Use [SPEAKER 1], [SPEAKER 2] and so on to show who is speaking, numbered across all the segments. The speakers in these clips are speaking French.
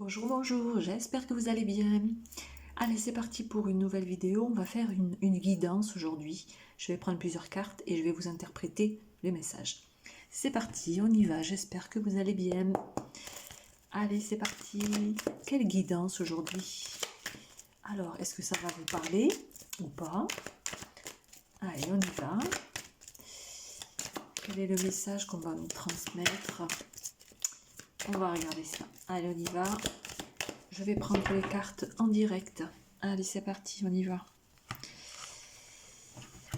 [SPEAKER 1] Bonjour, bonjour, j'espère que vous allez bien. Allez, c'est parti pour une nouvelle vidéo. On va faire une guidance aujourd'hui. Je vais prendre plusieurs cartes et je vais vous interpréter les messages. C'est parti, on y va. J'espère que vous allez bien. Allez, c'est parti. Quelle guidance aujourd'hui? Alors, est-ce que ça va vous parler ou pas? Allez, on y va. Quel est le message qu'on va nous transmettre? On va regarder ça. Allez, on y va. Je vais prendre les cartes en direct. Allez, c'est parti, on y va.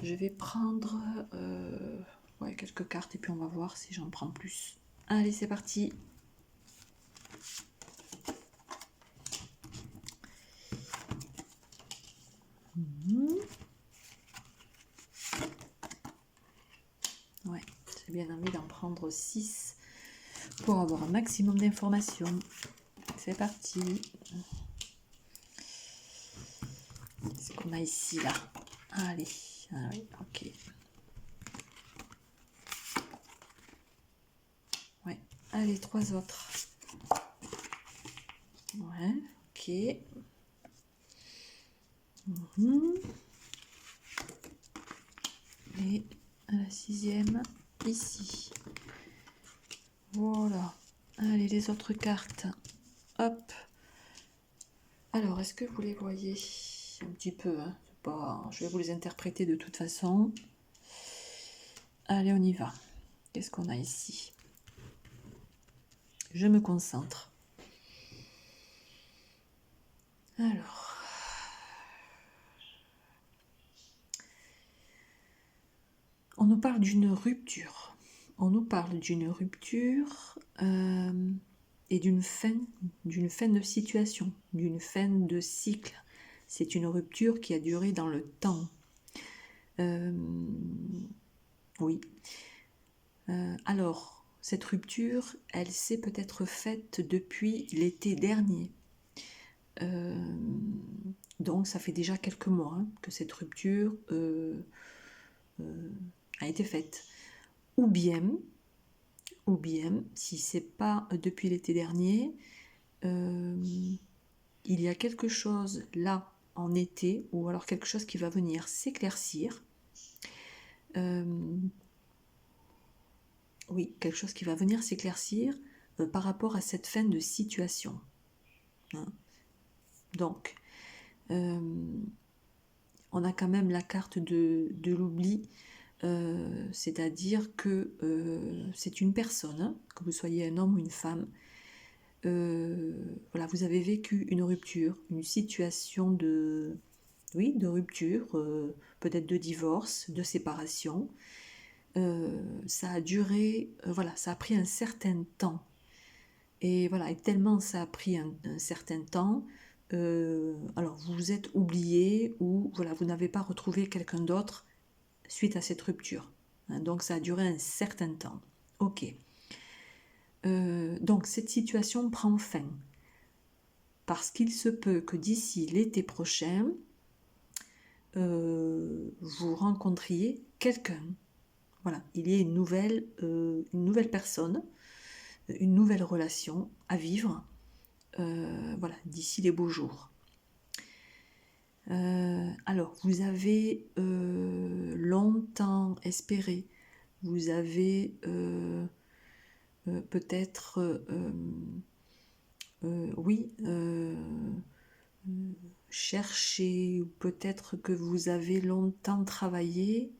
[SPEAKER 1] Je vais prendre quelques cartes et puis on va voir si j'en prends plus. Allez, c'est parti. Ouais, j'ai bien envie d'en prendre 6 pour avoir un maximum d'informations. C'est parti. Qu'est-ce qu'on a ici, là? Allez, ah oui, ok. Ouais, allez, 3 autres. Ouais, ok. Et la 6e, ici. Voilà. Allez, les autres cartes. Hop. Alors, est-ce que vous les voyez un petit peu, hein? Pas... Je vais vous les interpréter de toute façon. Allez, on y va. Qu'est-ce qu'on a ici? Je me concentre. Alors. On nous parle d'une rupture. On nous parle d'une rupture et d'une fin de situation, d'une fin de cycle. C'est une rupture qui a duré dans le temps. Oui. Alors, cette rupture, elle s'est peut-être faite depuis l'été dernier. Donc, ça fait déjà quelques mois que cette rupture a été faite. Ou bien, si c'est pas depuis l'été dernier, il y a quelque chose là en été, ou alors quelque chose qui va venir s'éclaircir. Oui, quelque chose qui va venir s'éclaircir par rapport à cette fin de situation. Hein. Donc, on a quand même la carte de l'oubli, c'est-à-dire que c'est une personne, hein, que vous soyez un homme ou une femme, voilà, vous avez vécu une rupture, une situation de rupture, peut-être de divorce, de séparation. Ça a duré, voilà, ça a pris un certain temps. Et voilà, et tellement ça a pris un certain temps, alors vous vous êtes oublié ou voilà, vous n'avez pas retrouvé quelqu'un d'autre suite à cette rupture. Hein, donc ça a duré un certain temps. Ok. Donc cette situation prend fin. Parce qu'il se peut que d'ici l'été prochain, vous rencontriez quelqu'un. Voilà, il y ait une nouvelle personne, une nouvelle relation à vivre, voilà, d'ici les beaux jours. Alors, vous avez longtemps espéré, vous avez peut-être, cherché, ou peut-être que vous avez longtemps travaillé,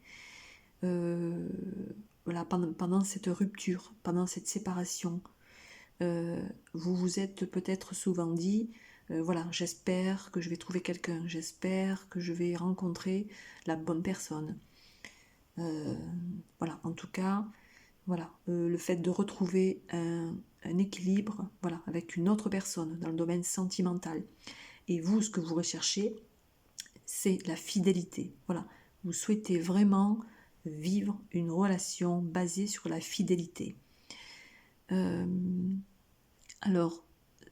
[SPEAKER 1] voilà, pendant cette rupture, pendant cette séparation. Vous vous êtes peut-être souvent dit, voilà, j'espère que je vais trouver quelqu'un, j'espère que je vais rencontrer la bonne personne. Voilà, en tout cas, voilà, le fait de retrouver un équilibre, voilà, avec une autre personne dans le domaine sentimental. Et vous, ce que vous recherchez, c'est la fidélité. Voilà, vous souhaitez vraiment vivre une relation basée sur la fidélité. Alors,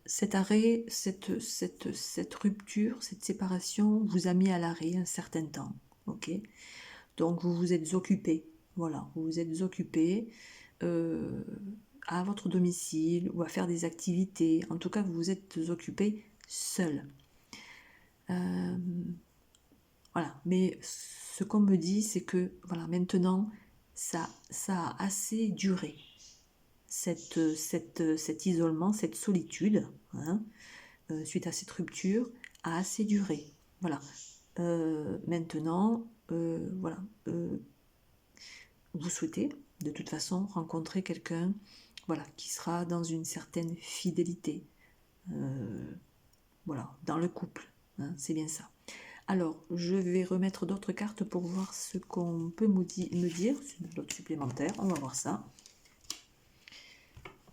[SPEAKER 1] cet arrêt, cette rupture, cette séparation vous a mis à l'arrêt un certain temps. Ok ? Donc, vous vous êtes occupé. Voilà, vous vous êtes occupé. à votre domicile ou à faire des activités. En tout cas, vous vous êtes occupé seul. Voilà, mais ce qu'on me dit, c'est que voilà, maintenant, ça a assez duré. Cet isolement, cette solitude, hein, suite à cette rupture, a assez duré. Voilà. Maintenant, voilà, vous souhaitez de toute façon rencontrer quelqu'un, voilà, qui sera dans une certaine fidélité, voilà, dans le couple, hein, c'est bien ça. Alors, je vais remettre d'autres cartes pour voir ce qu'on peut me dire, d'autres supplémentaires, on va voir ça.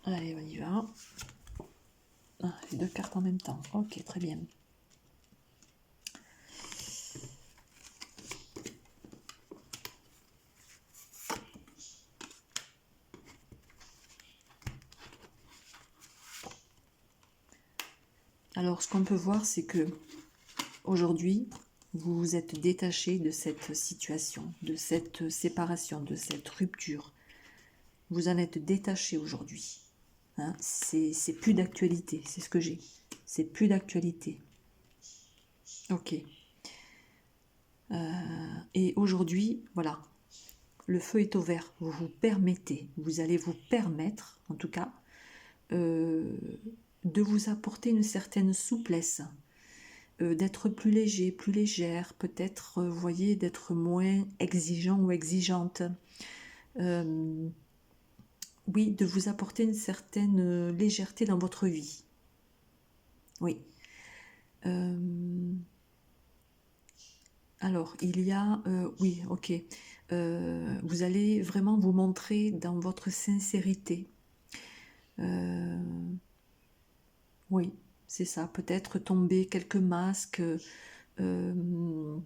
[SPEAKER 1] Allez, on y va. Ah, j'ai 2 cartes en même temps, ok, très bien. Alors, ce qu'on peut voir, c'est que aujourd'hui, vous vous êtes détaché de cette situation, de cette séparation, de cette rupture. Vous en êtes détaché aujourd'hui. Hein, c'est plus d'actualité, c'est ce que j'ai. C'est plus d'actualité. Ok. Et aujourd'hui, voilà, le feu est au vert. Vous vous permettez, vous allez vous permettre, en tout cas, de vous apporter une certaine souplesse, d'être plus léger, plus légère, peut-être, vous voyez, d'être moins exigeant ou exigeante. Oui, de vous apporter une certaine légèreté dans votre vie. Oui. Alors, il y a... oui, ok. Vous allez vraiment vous montrer dans votre sincérité. Oui, c'est ça. Peut-être tomber quelques masques, vous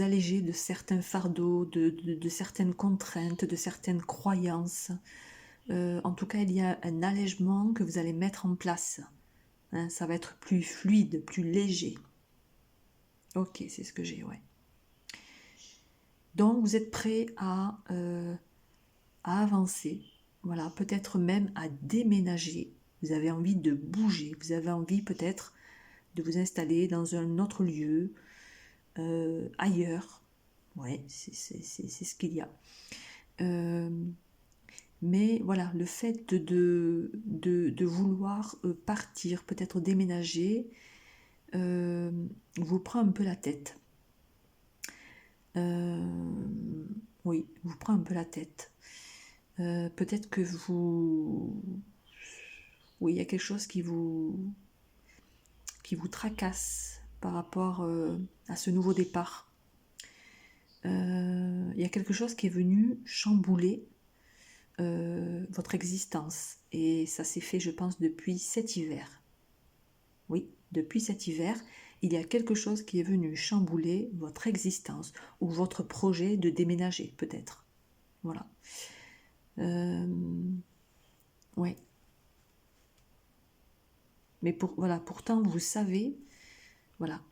[SPEAKER 1] alléger de certains fardeaux, de certaines contraintes, de certaines croyances. En tout cas, il y a un allègement que vous allez mettre en place. Hein, ça va être plus fluide, plus léger. Ok, c'est ce que j'ai, ouais. Donc, vous êtes prêt à avancer, voilà, peut-être même à déménager. Vous avez envie de bouger, vous avez envie peut-être de vous installer dans un autre lieu, ailleurs. Ouais, c'est ce qu'il y a. Mais voilà, le fait de vouloir partir, peut-être déménager, vous prend un peu la tête. Oui, vous prend un peu la tête. Peut-être que vous... Oui, il y a quelque chose qui vous tracasse par rapport à ce nouveau départ. Il y a quelque chose qui est venu chambouler votre existence. Et ça s'est fait, je pense, depuis cet hiver. Oui, depuis cet hiver, il y a quelque chose qui est venu chambouler votre existence ou votre projet de déménager, peut-être. Voilà. Ouais. Mais voilà, pourtant, vous savez, voilà,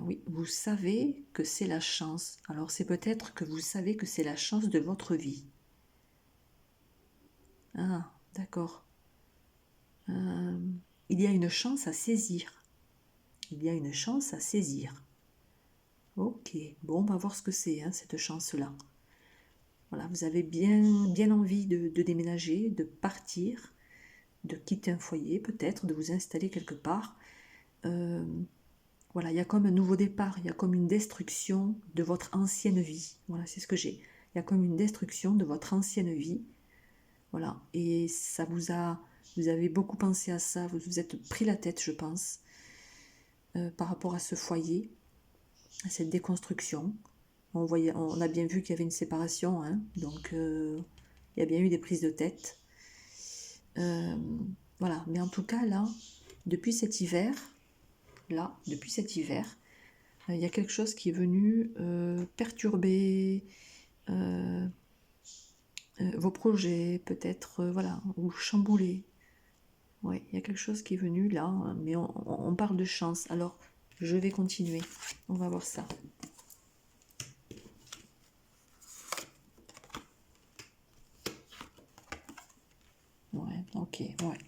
[SPEAKER 1] oui, vous savez que c'est la chance. Alors, c'est peut-être que vous savez que c'est la chance de votre vie. Ah, d'accord. Il y a une chance à saisir. Il y a une chance à saisir. Ok, bon, on va voir ce que c'est, hein, cette chance-là. Voilà, vous avez bien envie de déménager, de partir, de quitter un foyer, peut-être, de vous installer quelque part. Voilà, il y a comme un nouveau départ, il y a comme une destruction de votre ancienne vie. Voilà, c'est ce que j'ai. Il y a comme une destruction de votre ancienne vie. Voilà, et ça vous avez beaucoup pensé à ça, vous vous êtes pris la tête, je pense, par rapport à ce foyer, à cette déconstruction. On a bien vu qu'il y avait une séparation, hein, donc il y a bien eu des prises de tête. Voilà, mais en tout cas, là, depuis cet hiver, il y a quelque chose qui est venu perturber vos projets, peut-être, voilà, ou chambouler. Oui, il y a quelque chose qui est venu là, hein, mais on parle de chance. Alors, je vais continuer. On va voir ça. Ouais. ouais.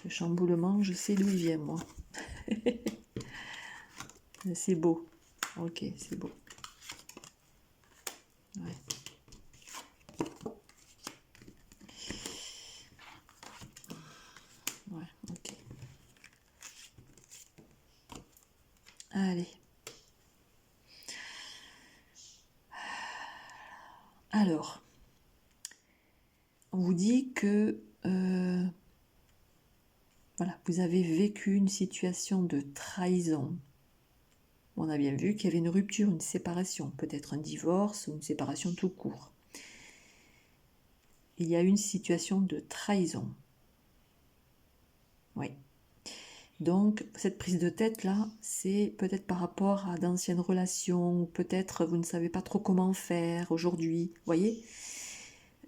[SPEAKER 1] Le chamboulement, je sais d'où il vient, moi. C'est beau. Ok, c'est beau. Ouais. Ouais, ok. Allez. Alors, on vous dit que voilà, vous avez vécu une situation de trahison. On a bien vu qu'il y avait une rupture, une séparation, peut-être un divorce ou une séparation tout court. Il y a une situation de trahison. Oui. Donc, cette prise de tête-là, c'est peut-être par rapport à d'anciennes relations, ou peut-être vous ne savez pas trop comment faire aujourd'hui, vous voyez.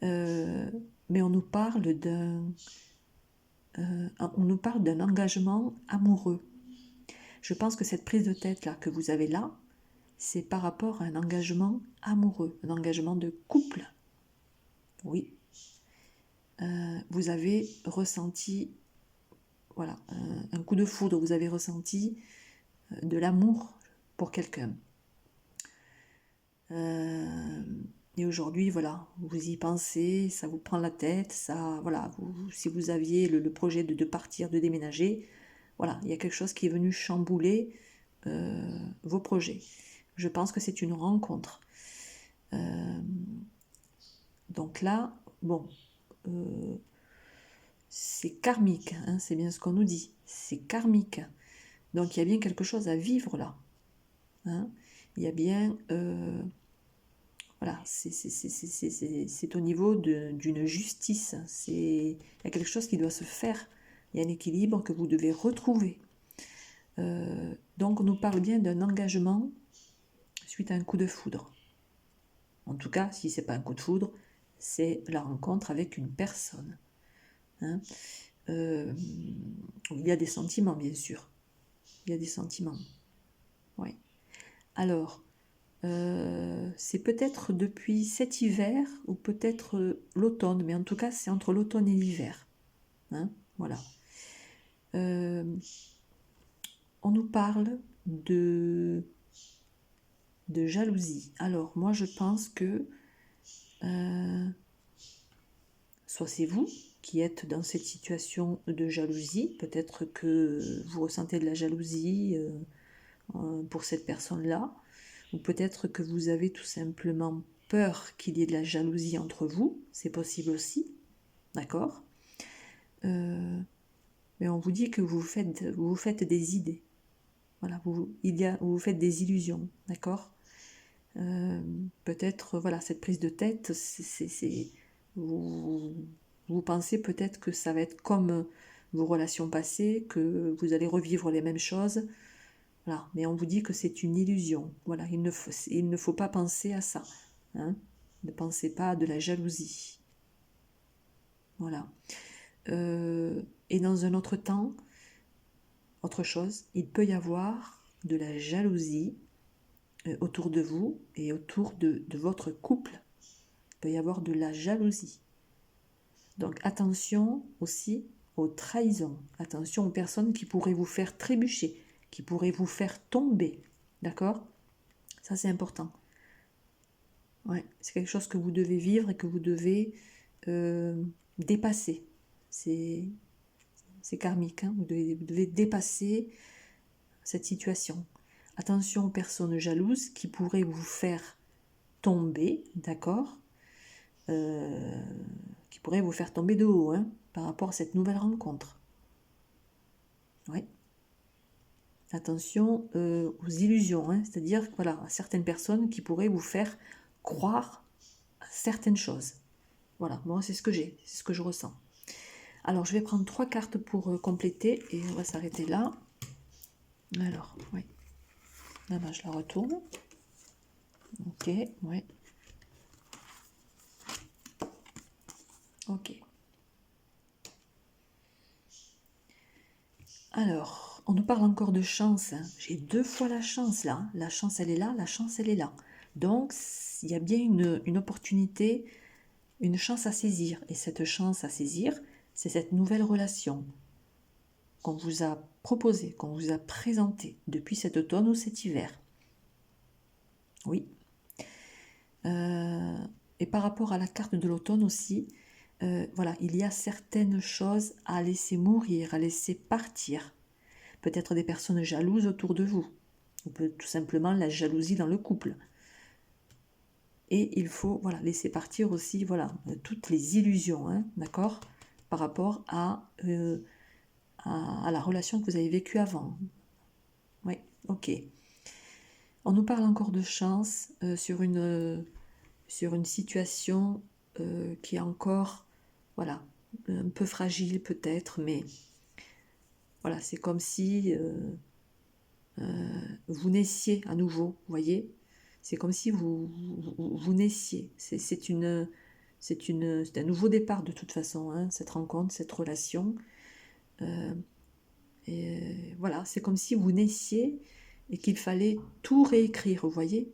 [SPEAKER 1] Mais on nous parle d'un engagement amoureux. Je pense que cette prise de tête-là que vous avez là, c'est par rapport à un engagement amoureux, un engagement de couple. Oui. Vous avez ressenti, voilà, un coup de foudre, vous avez ressenti de l'amour pour quelqu'un. Et aujourd'hui, voilà, vous y pensez, ça vous prend la tête, ça, voilà, si vous aviez le projet de partir, de déménager, voilà, il y a quelque chose qui est venu chambouler vos projets. Je pense que c'est une rencontre. Donc là, bon, c'est karmique, hein, c'est bien ce qu'on nous dit, c'est karmique. Donc il y a bien quelque chose à vivre là. Hein. Il y a bien... voilà, c'est au niveau d'une justice. Il y a quelque chose qui doit se faire. Il y a un équilibre que vous devez retrouver. Donc on nous parle bien d'un engagement suite à un coup de foudre. En tout cas, si ce n'est pas un coup de foudre, c'est la rencontre avec une personne. Hein. Il y a des sentiments, bien sûr. Il y a des sentiments. Oui. Alors, c'est peut-être depuis cet hiver ou peut-être l'automne, mais en tout cas, c'est entre l'automne et l'hiver. Hein, voilà. On nous parle de jalousie. Alors, moi, je pense que soit c'est vous qui êtes dans cette situation de jalousie, peut-être que vous ressentez de la jalousie pour cette personne-là, ou peut-être que vous avez tout simplement peur qu'il y ait de la jalousie entre vous, c'est possible aussi, d'accord. Mais on vous dit que vous vous faites des idées, voilà, vous vous faites des illusions, d'accord. Peut-être, voilà, cette prise de tête, vous pensez peut-être que ça va être comme vos relations passées, que vous allez revivre les mêmes choses. Voilà, mais on vous dit que c'est une illusion. Voilà, il ne faut pas penser à ça. Hein. Ne pensez pas à de la jalousie. Voilà. Et dans un autre temps, autre chose, il peut y avoir de la jalousie autour de vous et autour de votre couple. Il peut y avoir de la jalousie. Donc attention aussi aux trahisons. Attention aux personnes qui pourraient vous faire trébucher, qui pourraient vous faire tomber. D'accord ? Ça, c'est important. Ouais, c'est quelque chose que vous devez vivre et que vous devez dépasser. C'est karmique. Hein, vous devez dépasser cette situation. Attention aux personnes jalouses qui pourraient vous faire tomber, d'accord, qui pourraient vous faire tomber de haut, hein, par rapport à cette nouvelle rencontre. Oui. Attention aux illusions, hein, c'est-à-dire voilà, à certaines personnes qui pourraient vous faire croire à certaines choses. Voilà, moi c'est ce que j'ai, c'est ce que je ressens. Alors je vais prendre 3 cartes pour compléter et on va s'arrêter là. Alors, oui. Là, je la retourne. Ok, oui. Ok. Alors, on nous parle encore de chance. J'ai 2 fois la chance là. La chance, elle est là. La chance, elle est là. Donc, il y a bien une opportunité une chance à saisir. Et cette chance à saisir, c'est cette nouvelle relation qu'on vous a proposée, qu'on vous a présentée depuis cet automne ou cet hiver. Oui. Et par rapport à la carte de l'automne aussi, voilà, il y a certaines choses à laisser mourir, à laisser partir. Peut-être des personnes jalouses autour de vous, ou tout simplement la jalousie dans le couple. Et il faut laisser partir aussi toutes les illusions, hein, d'accord, par rapport à la relation que vous avez vécue avant. Oui, ok. On nous parle encore de chance sur une situation qui est encore un peu fragile peut-être, mais voilà, c'est comme si vous naissiez à nouveau, vous voyez. C'est comme si vous naissiez. C'est un nouveau départ de toute façon, hein, cette rencontre, cette relation. Et voilà, c'est comme si vous naissiez et qu'il fallait tout réécrire, vous voyez.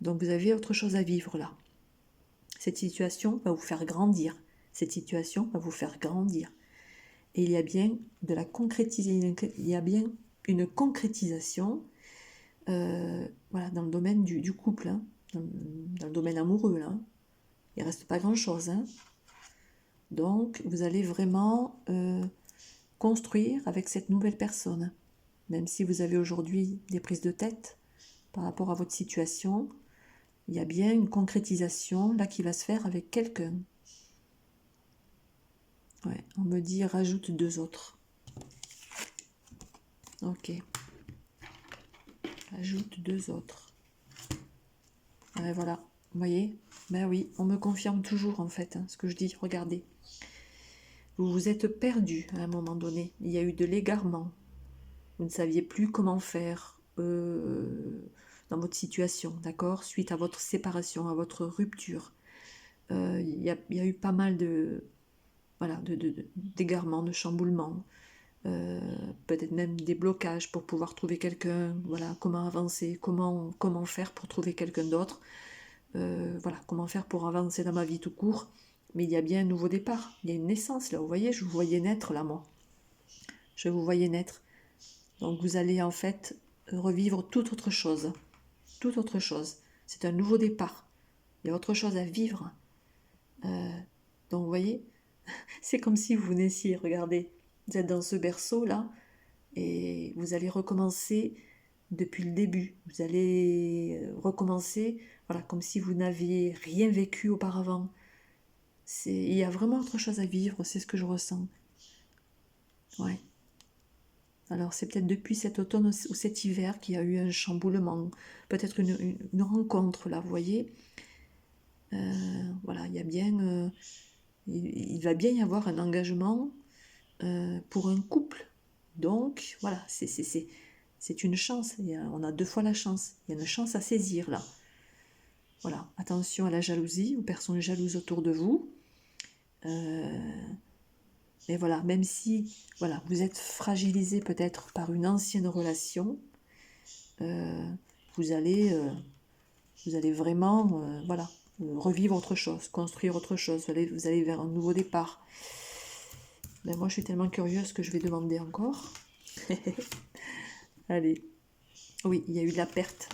[SPEAKER 1] Donc vous avez autre chose à vivre là. Cette situation va vous faire grandir. Cette situation va vous faire grandir. Et il y a bien il y a bien une concrétisation dans le domaine du couple, hein, dans le domaine amoureux. Là. Il ne reste pas grand-chose. Hein. Donc, vous allez vraiment construire avec cette nouvelle personne. Même si vous avez aujourd'hui des prises de tête par rapport à votre situation, il y a bien une concrétisation là qui va se faire avec quelqu'un. Ouais, on me dit rajoute 2 autres. Ok. Ajoute 2 autres. Ouais, voilà. Vous voyez? Ben oui, on me confirme toujours en fait ce que je dis. Regardez. Vous vous êtes perdu à un moment donné. Il y a eu de l'égarement. Vous ne saviez plus comment faire dans votre situation, d'accord? Suite à votre séparation, à votre rupture. Il y a eu pas mal d'égarements, de chamboulements. Peut-être même des blocages pour pouvoir trouver quelqu'un, comment avancer, comment faire pour trouver quelqu'un d'autre, comment faire pour avancer dans ma vie tout court. Mais il y a bien un nouveau départ, il y a une naissance là, vous voyez, je vous voyais naître là, moi. Je vous voyais naître. Donc vous allez en fait revivre toute autre chose. Toute autre chose. C'est un nouveau départ. Il y a autre chose à vivre. Donc vous voyez, c'est comme si vous naissiez, regardez. Vous êtes dans ce berceau là, et vous allez recommencer depuis le début. Vous allez recommencer, comme si vous n'aviez rien vécu auparavant. Il y a vraiment autre chose à vivre, c'est ce que je ressens. Ouais. Alors c'est peut-être depuis cet automne ou cet hiver qu'il y a eu un chamboulement, peut-être une rencontre là, vous voyez. Il y a bien, il va bien y avoir un engagement pour un couple. Donc voilà, c'est une chance. On a 2 fois la chance. Il y a une chance à saisir là. Voilà, attention à la jalousie, aux personnes jalouses autour de vous. Mais voilà, même si vous êtes fragilisé peut-être par une ancienne relation, vous allez vraiment revivre autre chose, construire autre chose. Vous allez vers un nouveau départ. Ben, moi, je suis tellement curieuse que je vais demander encore. Allez. Oui, il y a eu de la perte.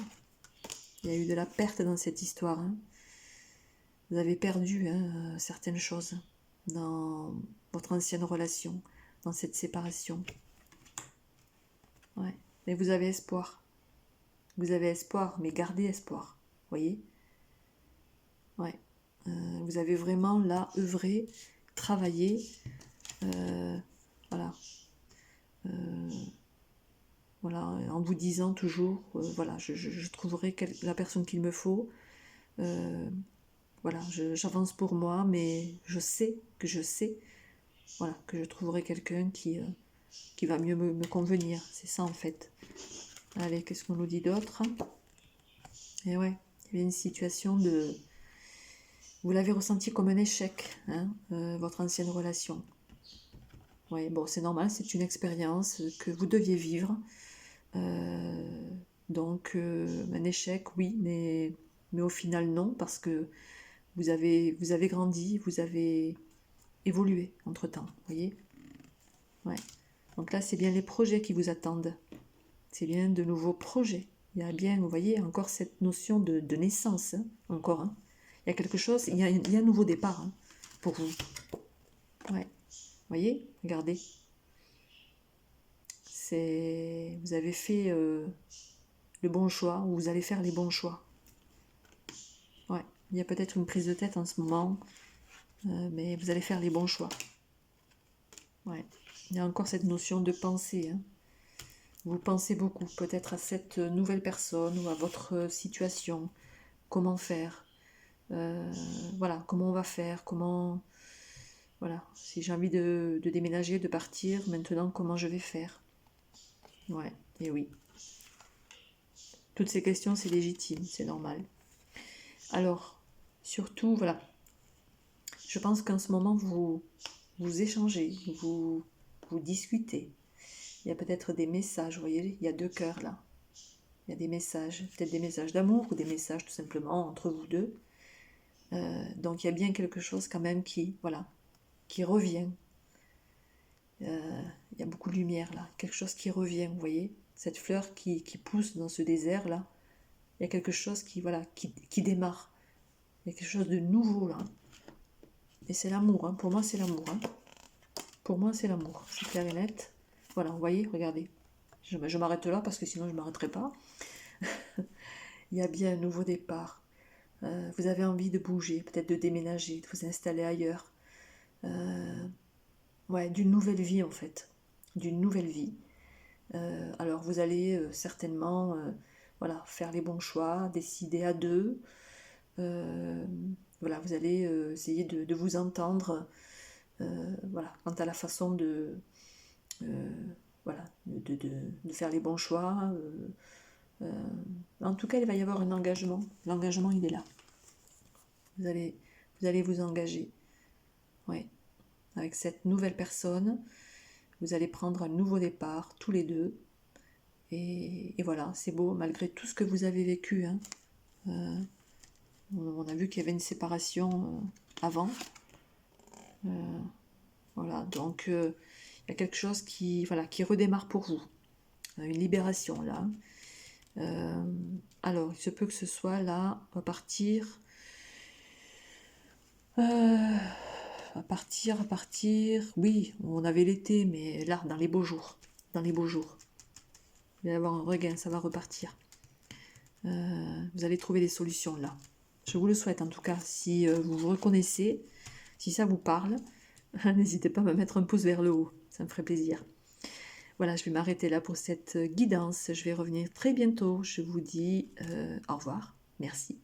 [SPEAKER 1] Il y a eu de la perte dans cette histoire. Hein. Vous avez perdu certaines choses dans votre ancienne relation, dans cette séparation. Ouais. Mais vous avez espoir. Vous avez espoir, mais gardez espoir. Voyez ? Ouais. Vous avez vraiment là œuvré, travaillé. En vous disant toujours, je trouverai la personne qu'il me faut. J'avance pour moi, mais je sais que je trouverai quelqu'un qui va mieux me convenir. C'est ça en fait. Allez, qu'est-ce qu'on nous dit d'autre? Et ouais, il y avait une situation de... Vous l'avez ressenti comme un échec, hein, votre ancienne relation. Ouais, bon, c'est normal, c'est une expérience que vous deviez vivre. Donc, un échec, oui, mais au final, non, parce que vous avez grandi, vous avez évolué entre-temps, vous voyez? Ouais. Donc là, c'est bien les projets qui vous attendent. C'est bien de nouveaux projets. Il y a bien, vous voyez, encore cette notion de naissance, hein, encore. Hein. Il y a quelque chose, il y a un nouveau départ hein, pour vous. Ouais. Vous voyez, regardez. Vous avez fait le bon choix, ou vous allez faire les bons choix. Ouais. Il y a peut-être une prise de tête en ce moment, mais vous allez faire les bons choix. Ouais. Il y a encore cette notion de pensée. Hein. Vous pensez beaucoup, peut-être à cette nouvelle personne ou à votre situation. Comment faire voilà, comment on va faire, comment... Voilà, si j'ai envie de déménager, de partir, maintenant, comment je vais faire? Ouais, et oui. Toutes ces questions, c'est légitime, c'est normal. Alors, surtout, voilà, je pense qu'en ce moment, vous échangez, vous discutez. Il y a peut-être des messages, vous voyez, il y a 2 cœurs là. Il y a des messages, peut-être des messages d'amour ou des messages tout simplement entre vous deux. Donc il y a bien quelque chose quand même qui, voilà, qui revient. Il y a beaucoup de lumière là, quelque chose qui revient, vous voyez, cette fleur qui pousse dans ce désert là, il y a quelque chose qui, voilà, qui démarre, il y a quelque chose de nouveau là, et c'est l'amour, hein. Pour moi c'est l'amour, hein. Pour moi c'est l'amour, c'est clair et net, voilà, vous voyez, regardez, je m'arrête là parce que sinon je ne m'arrêterai pas, il y a bien un nouveau départ, vous avez envie de bouger, peut-être de déménager, de vous installer ailleurs, ouais, d'une nouvelle vie en fait, d'une nouvelle vie. Alors vous allez certainement voilà, faire les bons choix, décider à deux. Voilà, vous allez essayer de vous entendre voilà, quant à la façon voilà, de faire les bons choix. En tout cas, il va y avoir un engagement. L'engagement, il est là. Vous allez vous engager. Ouais. Avec cette nouvelle personne, vous allez prendre un nouveau départ, tous les deux. Et voilà, c'est beau, malgré tout ce que vous avez vécu. Hein. On a vu qu'il y avait une séparation avant. Voilà, donc il y a quelque chose qui, voilà, qui redémarre pour vous. Une libération là. Alors, il se peut que ce soit là, à partir, oui, on avait l'été, mais là, dans les beaux jours. Dans les beaux jours. Il va y avoir un regain, ça va repartir. Vous allez trouver des solutions là. Je vous le souhaite en tout cas. Si vous vous reconnaissez, si ça vous parle, n'hésitez pas à me mettre un pouce vers le haut. Ça me ferait plaisir. Voilà, je vais m'arrêter là pour cette guidance. Je vais revenir très bientôt. Je vous dis au revoir. Merci.